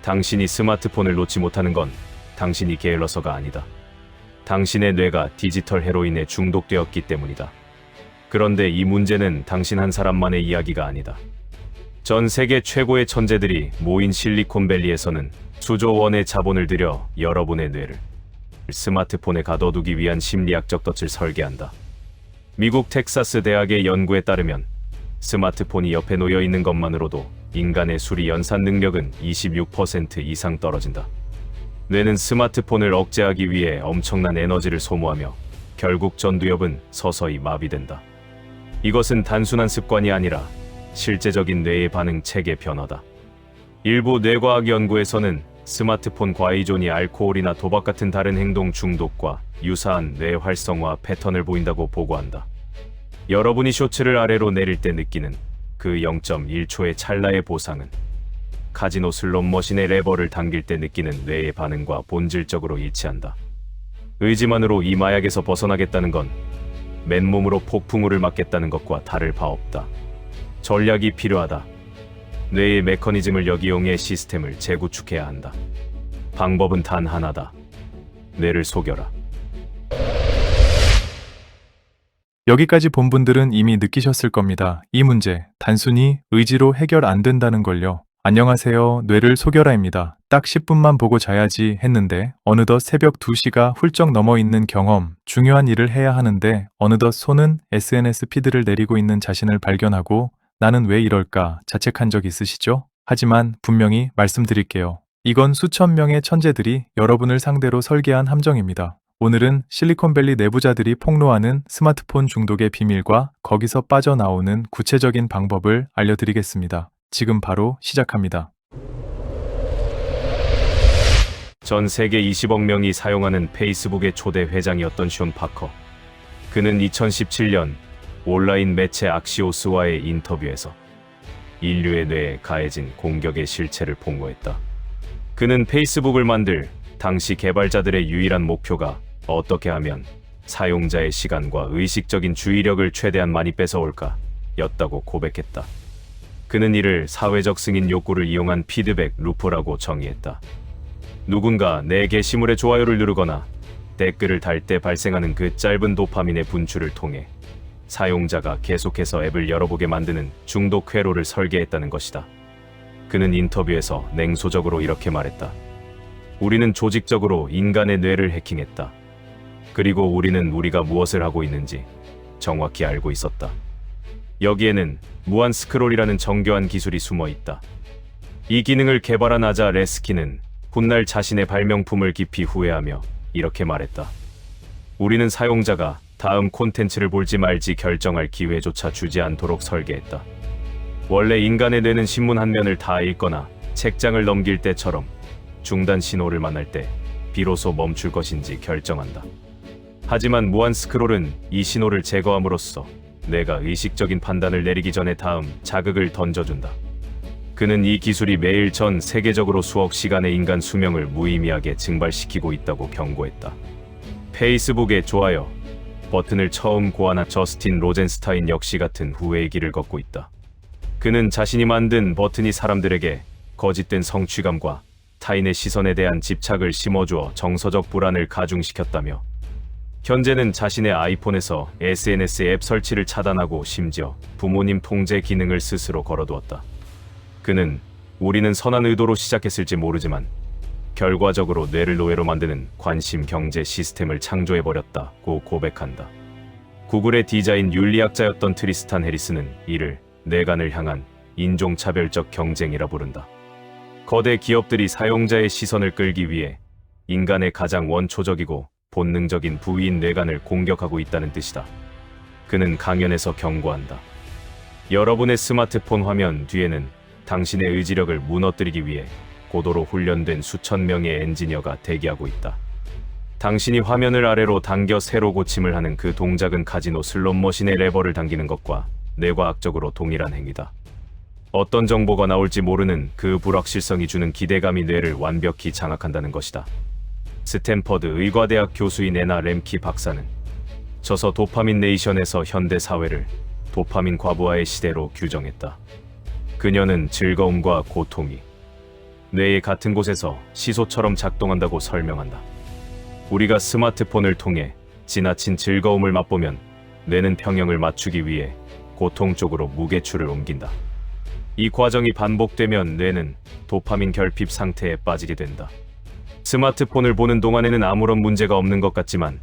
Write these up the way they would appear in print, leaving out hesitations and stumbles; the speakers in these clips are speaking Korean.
당신이 스마트폰을 놓지 못하는 건 당신이 게을러서가 아니다. 당신의 뇌가 디지털 헤로인에 중독되었기 때문이다. 그런데 이 문제는 당신 한 사람만의 이야기가 아니다. 전 세계 최고의 천재들이 모인 실리콘밸리에서는 수조 원의 자본을 들여 여러분의 뇌를 스마트폰에 가둬두기 위한 심리학적 덫을 설계한다. 미국 텍사스 대학의 연구에 따르면 스마트폰이 옆에 놓여 있는 것만으로도 인간의 수리 연산 능력은 26% 이상 떨어진다. 뇌는 스마트폰을 억제하기 위해 엄청난 에너지를 소모하며 결국 전두엽은 서서히 마비된다. 이것은 단순한 습관이 아니라 실제적인 뇌의 반응 체계 변화다. 일부 뇌과학 연구에서는 스마트폰 과의존이 알코올이나 도박 같은 다른 행동 중독과 유사한 뇌 활성화 패턴을 보인다고 보고한다. 여러분이 쇼츠를 아래로 내릴 때 느끼는 그 0.1초의 찰나의 보상은 카지노 슬롯머신의 레버를 당길 때 느끼는 뇌의 반응과 본질적으로 일치한다. 의지만으로 이 마약에서 벗어나겠다는 건 맨몸으로 폭풍우를 맞겠다는 것과 다를 바 없다. 전략이 필요하다. 뇌의 메커니즘을 역이용해 시스템을 재구축해야 한다. 방법은 단 하나다. 뇌를 속여라. 여기까지 본 분들은 이미 느끼셨을 겁니다. 이 문제 단순히 의지로 해결 안 된다는 걸요. 안녕하세요. 뇌를 속여라입니다. 딱 10분만 보고 자야지 했는데 어느덧 새벽 2시가 훌쩍 넘어 있는 경험, 중요한 일을 해야 하는데 어느덧 손은 SNS 피드를 내리고 있는 자신을 발견하고 나는 왜 이럴까 자책한 적 있으시죠? 하지만 분명히 말씀드릴게요. 이건 수천 명의 천재들이 여러분을 상대로 설계한 함정입니다. 오늘은 실리콘밸리 내부자들이 폭로하는 스마트폰 중독의 비밀과 거기서 빠져나오는 구체적인 방법을 알려드리겠습니다. 지금 바로 시작합니다. 전 세계 20억 명이 사용하는 페이스북의 초대 회장이었던 숀 파커. 그는 2017년 온라인 매체 악시오스와의 인터뷰에서 인류의 뇌에 가해진 공격의 실체를 폭로했다. 그는 페이스북을 만들 당시 개발자들의 유일한 목표가 어떻게 하면 사용자의 시간과 의식적인 주의력을 최대한 많이 뺏어올까 였다고 고백했다. 그는 이를 사회적 승인 욕구를 이용한 피드백 루프라고 정의했다. 누군가 내 게시물에 좋아요를 누르거나 댓글을 달 때 발생하는 그 짧은 도파민의 분출을 통해 사용자가 계속해서 앱을 열어보게 만드는 중독 회로를 설계했다는 것이다. 그는 인터뷰에서 냉소적으로 이렇게 말했다. 우리는 조직적으로 인간의 뇌를 해킹했다. 그리고 우리는 우리가 무엇을 하고 있는지 정확히 알고 있었다. 여기에는 무한 스크롤이라는 정교한 기술이 숨어 있다. 이 기능을 개발한 아자 레스키는 훗날 자신의 발명품을 깊이 후회하며 이렇게 말했다. 우리는 사용자가 다음 콘텐츠를 볼지 말지 결정할 기회조차 주지 않도록 설계했다. 원래 인간의 뇌는 신문 한 면을 다 읽거나 책장을 넘길 때처럼 중단 신호를 만날 때 비로소 멈출 것인지 결정한다. 하지만 무한 스크롤은 이 신호를 제거함으로써 뇌가 의식적인 판단을 내리기 전에 다음 자극을 던져준다. 그는 이 기술이 매일 전 세계적으로 수억 시간의 인간 수명을 무의미하게 증발시키고 있다고 경고했다. 페이스북의 좋아요 버튼을 처음 고안한 저스틴 로젠스타인 역시 같은 후회의 길을 걷고 있다. 그는 자신이 만든 버튼이 사람들에게 거짓된 성취감과 타인의 시선에 대한 집착을 심어주어 정서적 불안을 가중시켰다며 현재는 자신의 아이폰에서 SNS 앱 설치를 차단하고 심지어 부모님 통제 기능을 스스로 걸어두었다. 그는 우리는 선한 의도로 시작했을지 모르지만 결과적으로 뇌를 노예로 만드는 관심 경제 시스템을 창조해버렸다고 고백한다. 구글의 디자인 윤리학자였던 트리스탄 해리스는 이를 뇌간을 향한 인종차별적 경쟁이라 부른다. 거대 기업들이 사용자의 시선을 끌기 위해 인간의 가장 원초적이고 본능적인 부위인 뇌간을 공격하고 있다는 뜻이다. 그는 강연에서 경고한다. 여러분의 스마트폰 화면 뒤에는 당신의 의지력을 무너뜨리기 위해 고도로 훈련된 수천 명의 엔지니어가 대기하고 있다. 당신이 화면을 아래로 당겨 세로 고침을 하는 그 동작은 카지노 슬롯머신의 레버를 당기는 것과 뇌과학적으로 동일한 행위다. 어떤 정보가 나올지 모르는 그 불확실성이 주는 기대감이 뇌를 완벽히 장악한다는 것이다. 스탠퍼드 의과대학 교수인 애나 램키 박사는 저서 도파민 네이션에서 현대 사회를 도파민 과부하의 시대로 규정했다. 그녀는 즐거움과 고통이 뇌의 같은 곳에서 시소처럼 작동한다고 설명한다. 우리가 스마트폰을 통해 지나친 즐거움을 맛보면 뇌는 평형을 맞추기 위해 고통 쪽으로 무게추를 옮긴다. 이 과정이 반복되면 뇌는 도파민 결핍 상태에 빠지게 된다. 스마트폰을 보는 동안에는 아무런 문제가 없는 것 같지만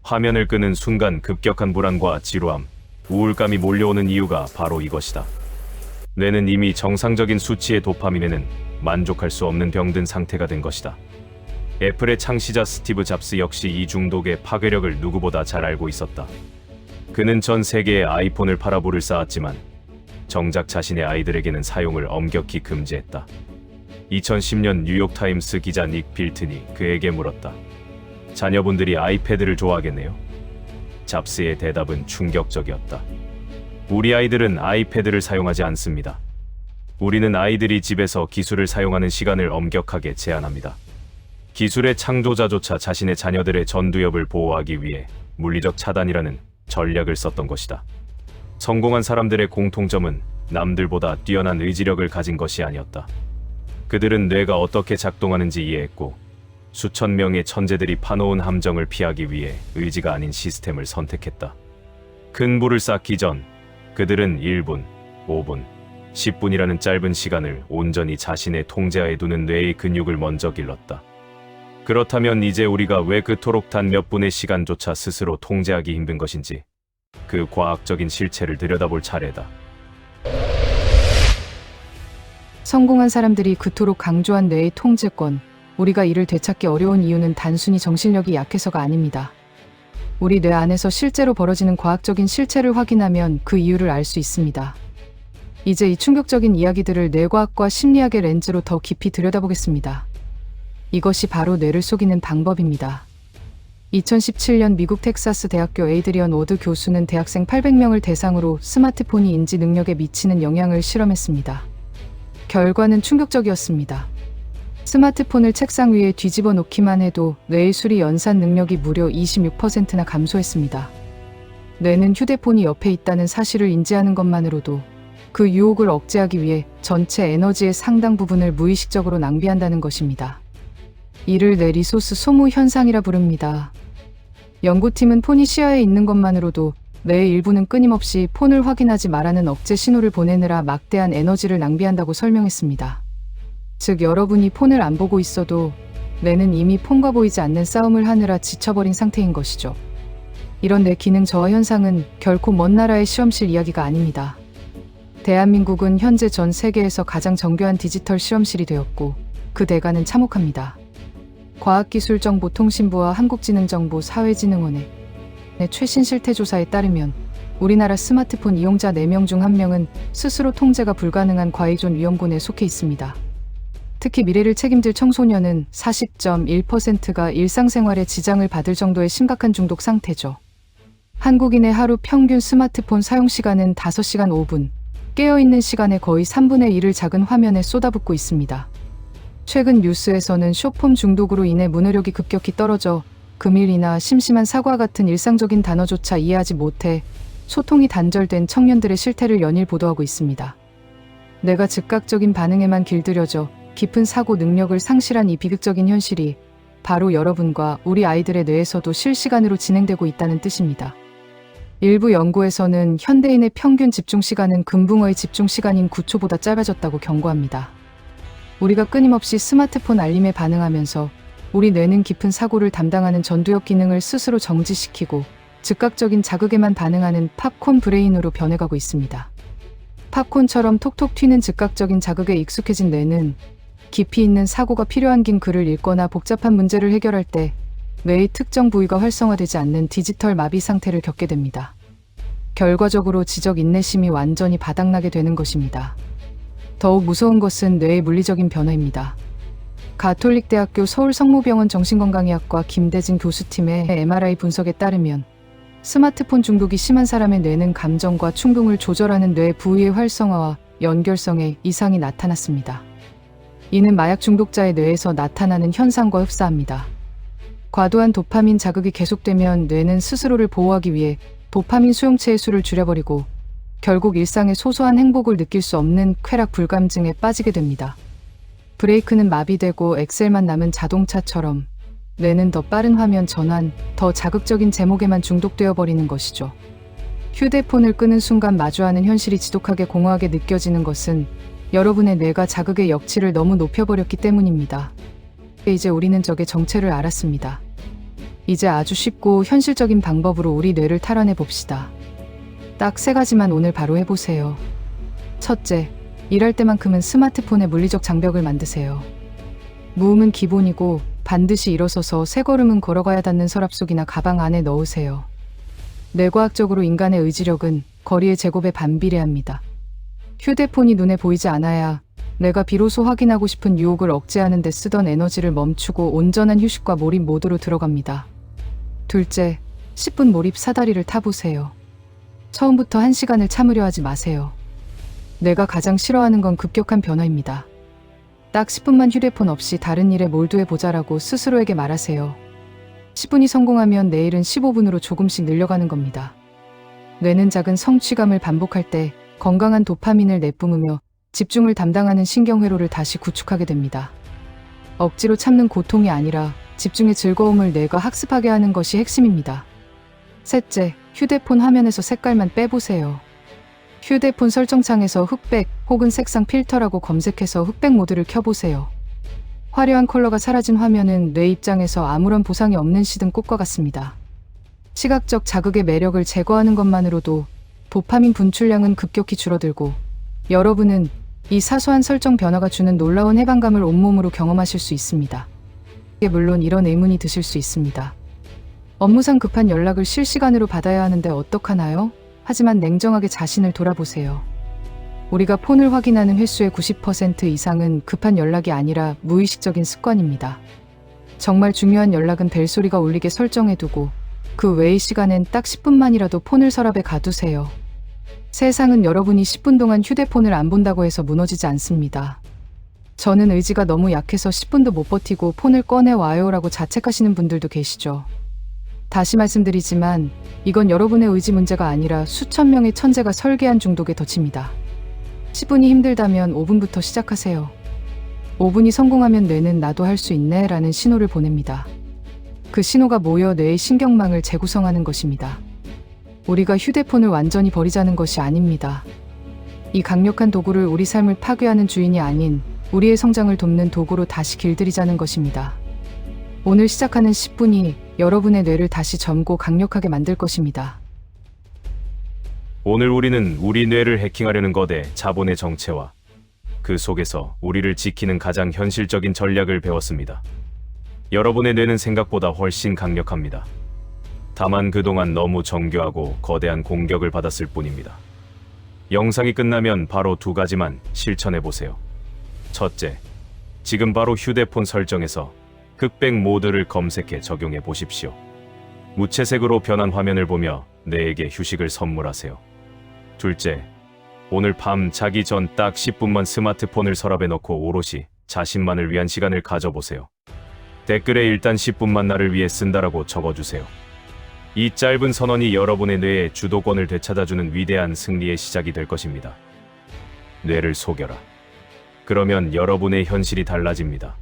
화면을 끄는 순간 급격한 불안과 지루함, 우울감이 몰려오는 이유가 바로 이것이다. 뇌는 이미 정상적인 수치의 도파민에는 만족할 수 없는 병든 상태가 된 것이다. 애플의 창시자 스티브 잡스 역시 이 중독의 파괴력을 누구보다 잘 알고 있었다. 그는 전 세계에 아이폰을 팔아 부를 쌓았지만 정작 자신의 아이들에게는 사용을 엄격히 금지했다. 2010년 뉴욕타임스 기자 닉 빌튼이 그에게 물었다. 자녀분들이 아이패드를 좋아하겠네요? 잡스의 대답은 충격적이었다. 우리 아이들은 아이패드를 사용하지 않습니다. 우리는 아이들이 집에서 기술을 사용하는 시간을 엄격하게 제한합니다. 기술의 창조자조차 자신의 자녀들의 전두엽을 보호하기 위해 물리적 차단이라는 전략을 썼던 것이다. 성공한 사람들의 공통점은 남들보다 뛰어난 의지력을 가진 것이 아니었다. 그들은 뇌가 어떻게 작동하는지 이해했고 수천 명의 천재들이 파놓은 함정을 피하기 위해 의지가 아닌 시스템을 선택했다. 큰 불을 쌓기 전 그들은 1분, 5분, 10분이라는 짧은 시간을 온전히 자신의 통제하에 두는 뇌의 근육을 먼저 길렀다. 그렇다면 이제 우리가 왜 그토록 단 몇 분의 시간조차 스스로 통제하기 힘든 것인지 그 과학적인 실체를 들여다볼 차례다. 성공한 사람들이 그토록 강조한 뇌의 통제권, 우리가 이를 되찾기 어려운 이유는 단순히 정신력이 약해서가 아닙니다. 우리 뇌 안에서 실제로 벌어지는 과학적인 실체를 확인하면 그 이유를 알 수 있습니다. 이제 이 충격적인 이야기들을 뇌과학과 심리학의 렌즈로 더 깊이 들여다보겠습니다. 이것이 바로 뇌를 속이는 방법입니다. 2017년 미국 텍사스 대학교 에이드리언 워드 교수는 대학생 800명을 대상으로 스마트폰이 인지 능력에 미치는 영향을 실험했습니다. 결과는 충격적이었습니다. 스마트폰을 책상 위에 뒤집어 놓기만 해도 뇌의 수리 연산 능력이 무려 26%나 감소했습니다. 뇌는 휴대폰이 옆에 있다는 사실을 인지하는 것만으로도 그 유혹을 억제하기 위해 전체 에너지의 상당 부분을 무의식적으로 낭비한다는 것입니다. 이를 뇌 리소스 소모 현상이라 부릅니다. 연구팀은 폰이 시야에 있는 것만으로도 뇌의 일부는 끊임없이 폰을 확인하지 말라는 억제 신호를 보내느라 막대한 에너지를 낭비한다고 설명했습니다. 즉 여러분이 폰을 안 보고 있어도 뇌는 이미 폰과 보이지 않는 싸움을 하느라 지쳐버린 상태인 것이죠. 이런 뇌 기능 저하 현상은 결코 먼 나라의 실험실 이야기가 아닙니다. 대한민국은 현재 전 세계에서 가장 정교한 디지털 실험실이 되었고 그 대가는 참혹합니다. 과학기술정보통신부와 한국지능정보사회진흥원의 최신 실태조사에 따르면 우리나라 스마트폰 이용자 4명 중 1명은 스스로 통제가 불가능한 과의존 위험군에 속해 있습니다. 특히 미래를 책임질 청소년은 40.1%가 일상생활에 지장을 받을 정도의 심각한 중독 상태죠. 한국인의 하루 평균 스마트폰 사용시간은 5시간 5분, 깨어있는 시간의 거의 3분의 1을 작은 화면에 쏟아붓고 있습니다. 최근 뉴스에서는 숏폼 중독으로 인해 문해력이 급격히 떨어져 금일이나 심심한 사과 같은 일상적인 단어조차 이해하지 못해 소통이 단절된 청년들의 실태를 연일 보도하고 있습니다. 뇌가 즉각적인 반응에만 길들여져 깊은 사고 능력을 상실한 이 비극적인 현실이 바로 여러분과 우리 아이들의 뇌에서도 실시간으로 진행되고 있다는 뜻입니다. 일부 연구에서는 현대인의 평균 집중시간은 금붕어의 집중시간인 9초보다 짧아졌다고 경고합니다. 우리가 끊임없이 스마트폰 알림에 반응하면서 우리 뇌는 깊은 사고를 담당하는 전두엽 기능을 스스로 정지시키고 즉각적인 자극에만 반응하는 팝콘 브레인으로 변해가고 있습니다. 팝콘처럼 톡톡 튀는 즉각적인 자극에 익숙해진 뇌는 깊이 있는 사고가 필요한 긴 글을 읽거나 복잡한 문제를 해결할 때 뇌의 특정 부위가 활성화되지 않는 디지털 마비 상태를 겪게 됩니다. 결과적으로 지적 인내심이 완전히 바닥나게 되는 것입니다. 더욱 무서운 것은 뇌의 물리적인 변화입니다. 가톨릭대학교 서울성모병원 정신건강의학과 김대진 교수팀의 MRI 분석에 따르면 스마트폰 중독이 심한 사람의 뇌는 감정과 충동을 조절하는 뇌 부위의 활성화와 연결성에 이상이 나타났습니다. 이는 마약 중독자의 뇌에서 나타나는 현상과 흡사합니다. 과도한 도파민 자극이 계속되면 뇌는 스스로를 보호하기 위해 도파민 수용체의 수를 줄여버리고 결국 일상의 소소한 행복을 느낄 수 없는 쾌락 불감증에 빠지게 됩니다. 브레이크는 마비되고 엑셀만 남은 자동차처럼 뇌는 더 빠른 화면 전환, 더 자극적인 제목에만 중독되어 버리는 것이죠. 휴대폰을 끄는 순간 마주하는 현실이 지독하게 공허하게 느껴지는 것은 여러분의 뇌가 자극의 역치를 너무 높여버렸기 때문입니다. 이제 우리는 적의 정체를 알았습니다. 이제 아주 쉽고 현실적인 방법으로 우리 뇌를 탈환해 봅시다. 딱 3가지만 오늘 바로 해보세요. 첫째, 일할 때만큼은 스마트폰에 물리적 장벽을 만드세요. 무음은 기본이고 반드시 일어서서 3걸음은 걸어가야 닿는 서랍 속이나 가방 안에 넣으세요. 뇌과학적으로 인간의 의지력은 거리의 제곱에 반비례합니다. 휴대폰이 눈에 보이지 않아야 내가 비로소 확인하고 싶은 유혹을 억제하는 데 쓰던 에너지를 멈추고 온전한 휴식과 몰입 모드로 들어갑니다. 둘째, 10분 몰입 사다리를 타보세요. 처음부터 1시간을 참으려 하지 마세요. 내가 가장 싫어하는 건 급격한 변화입니다. 딱 10분만 휴대폰 없이 다른 일에 몰두해보자라고 스스로에게 말하세요. 10분이 성공하면 내일은 15분으로 조금씩 늘려가는 겁니다. 뇌는 작은 성취감을 반복할 때 건강한 도파민을 내뿜으며 집중을 담당하는 신경회로를 다시 구축하게 됩니다. 억지로 참는 고통이 아니라 집중의 즐거움을 뇌가 학습하게 하는 것이 핵심입니다. 셋째, 휴대폰 화면에서 색깔만 빼보세요. 휴대폰 설정창에서 흑백 혹은 색상 필터라고 검색해서 흑백 모드를 켜보세요. 화려한 컬러가 사라진 화면은 뇌 입장에서 아무런 보상이 없는 시든 꽃과 같습니다. 시각적 자극의 매력을 제거하는 것만으로도 도파민 분출량은 급격히 줄어들고 여러분은 이 사소한 설정 변화가 주는 놀라운 해방감을 온몸으로 경험하실 수 있습니다. 물론 이런 의문이 드실 수 있습니다. 업무상 급한 연락을 실시간으로 받아야 하는데 어떡하나요? 하지만 냉정하게 자신을 돌아보세요. 우리가 폰을 확인하는 횟수의 90% 이상은 급한 연락이 아니라 무의식적인 습관입니다. 정말 중요한 연락은 벨소리가 울리게 설정해두고 그 외의 시간엔 딱 10분만이라도 폰을 서랍에 가두세요. 세상은 여러분이 10분 동안 휴대폰을 안 본다고 해서 무너지지 않습니다. 저는 의지가 너무 약해서 10분도 못 버티고 폰을 꺼내와요라고 자책하시는 분들도 계시죠. 다시 말씀드리지만 이건 여러분의 의지 문제가 아니라 수천 명의 천재가 설계한 중독의 덫입니다. 10분이 힘들다면 5분부터 시작하세요. 5분이 성공하면 뇌는 나도 할 수 있네 라는 신호를 보냅니다. 그 신호가 모여 뇌의 신경망을 재구성하는 것입니다. 우리가 휴대폰을 완전히 버리자는 것이 아닙니다. 이 강력한 도구를 우리 삶을 파괴하는 주인이 아닌 우리의 성장을 돕는 도구로 다시 길들이자는 것입니다. 오늘 시작하는 10분이 여러분의 뇌를 다시 젊고 강력하게 만들 것입니다. 오늘 우리는 우리 뇌를 해킹하려는 거대 자본의 정체와 그 속에서 우리를 지키는 가장 현실적인 전략을 배웠습니다. 여러분의 뇌는 생각보다 훨씬 강력합니다. 다만 그동안 너무 정교하고 거대한 공격을 받았을 뿐입니다. 영상이 끝나면 바로 2가지만 실천해보세요. 첫째, 지금 바로 휴대폰 설정에서 흑백 모드를 검색해 적용해 보십시오. 무채색으로 변한 화면을 보며 뇌에게 휴식을 선물하세요. 둘째, 오늘 밤 자기 전 딱 10분만 스마트폰을 서랍에 넣고 오롯이 자신만을 위한 시간을 가져보세요. 댓글에 일단 10분만 나를 위해 쓴다라고 적어주세요. 이 짧은 선언이 여러분의 뇌의 주도권을 되찾아주는 위대한 승리의 시작이 될 것입니다. 뇌를 속여라. 그러면 여러분의 현실이 달라집니다.